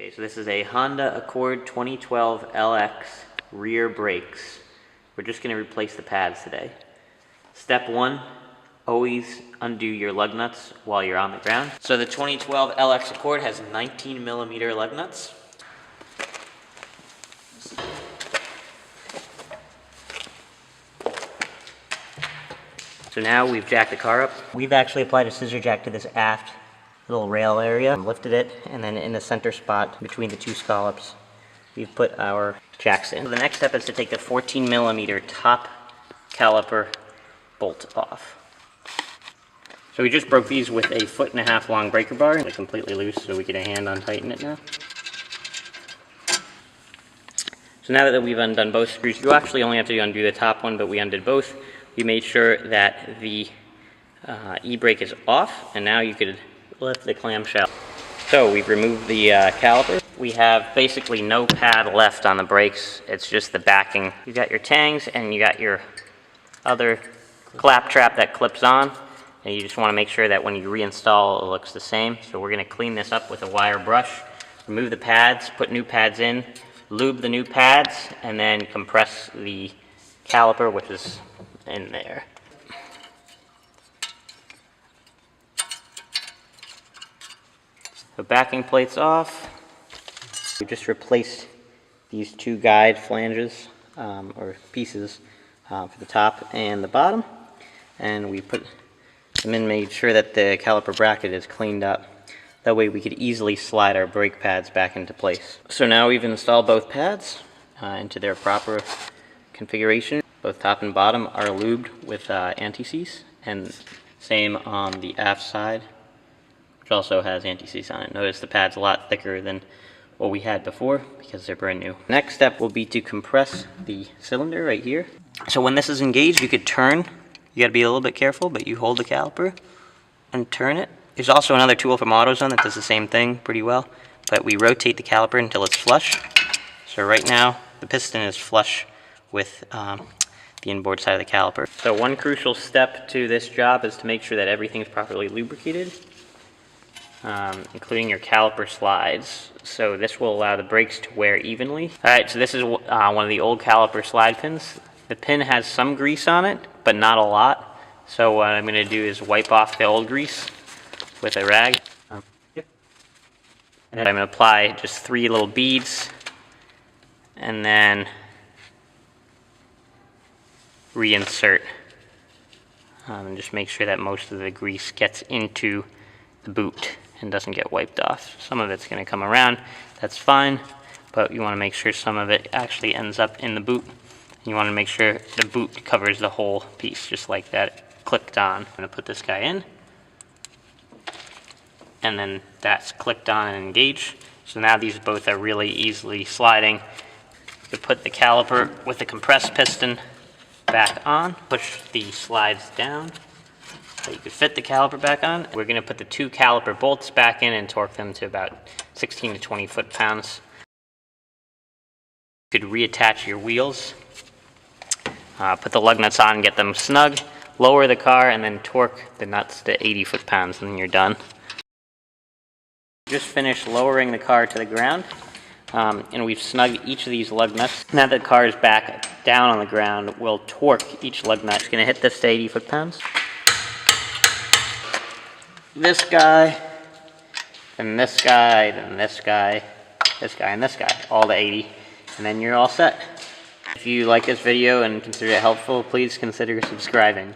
Okay, so this is a Honda Accord 2012 LX rear brakes. We're just going to replace the pads today. Step 1, always undo your lug nuts while you're on the ground. So the 2012 LX Accord has 19mm lug nuts. So now we've jacked the car up. We've actually applied a scissor jack to this aft little rail area, lifted it, and then in the center spot between the two scallops, we've put our jacks in. So the next step is to take the 14mm top caliper bolt off. So we just broke these with a 1.5 foot long breaker bar. They're completely loose, so we get a hand untighten it now. So now that we've undone both screws, you actually only have to undo the top one, but we undid both. We made sure that the e-brake is off, and now you could lift the clamshell. So we've removed the caliper. We have basically no pad left on the brakes. It's just the backing. You got your tangs and you got your other clap trap that clips on, and you just want to make sure that when you reinstall it looks the same. So we're going to clean this up with a wire brush, remove the pads, put new pads in, lube the new pads, and then compress the caliper, which is in there. The backing plate's off. We just replaced these two guide flanges or pieces for the top and the bottom, and we put them in, made sure that the caliper bracket is cleaned up. That way we could easily slide our brake pads back into place. So now we've installed both pads into their proper configuration. Both top and bottom are lubed with Antiseize, and same on the aft side, which also has Antiseize on it. Notice the pad's a lot thicker than what we had before because they're brand new. Next step will be to compress the cylinder right here. So when this is engaged, you could turn. You gotta be a little bit careful, but you hold the caliper and turn it. There's also another tool from AutoZone that does the same thing pretty well, but we rotate the caliper until it's flush. So right now, the piston is flush with the inboard side of the caliper. So one crucial step to this job is to make sure that everything's properly lubricated, including your caliper slides. So this will allow the brakes to wear evenly. Alright, so this is one of the old caliper slide pins. The pin has some grease on it, but not a lot. So what I'm going to do is wipe off the old grease with a rag. And I'm going to apply just 3 little beads, and then reinsert, and just make sure that most of the grease gets into the boot and doesn't get wiped off. Some of it's going to come around, that's fine, but you want to make sure some of it actually ends up in the boot. You want to make sure the boot covers the whole piece, just like that it clicked on. I'm going to put this guy in, and then that's clicked on and engaged. So now these both are really easily sliding. You put the caliper with the compressed piston back on, push the slides down so you can fit the caliper back on. We're going to put the 2 caliper bolts back in and torque them to about 16 to 20 foot-pounds. You could reattach your wheels, put the lug nuts on, get them snug, lower the car, and then torque the nuts to 80 foot-pounds, and then you're done. Just finished lowering the car to the ground. And we've snugged each of these lug nuts. Now that the car is back down on the ground, we'll torque each lug nut. Just going to hit this to 80 foot-pounds. This guy, and this guy, and this guy, this guy, and this guy, all to 80, and then you're all set. If you like this video and consider it helpful, please consider subscribing.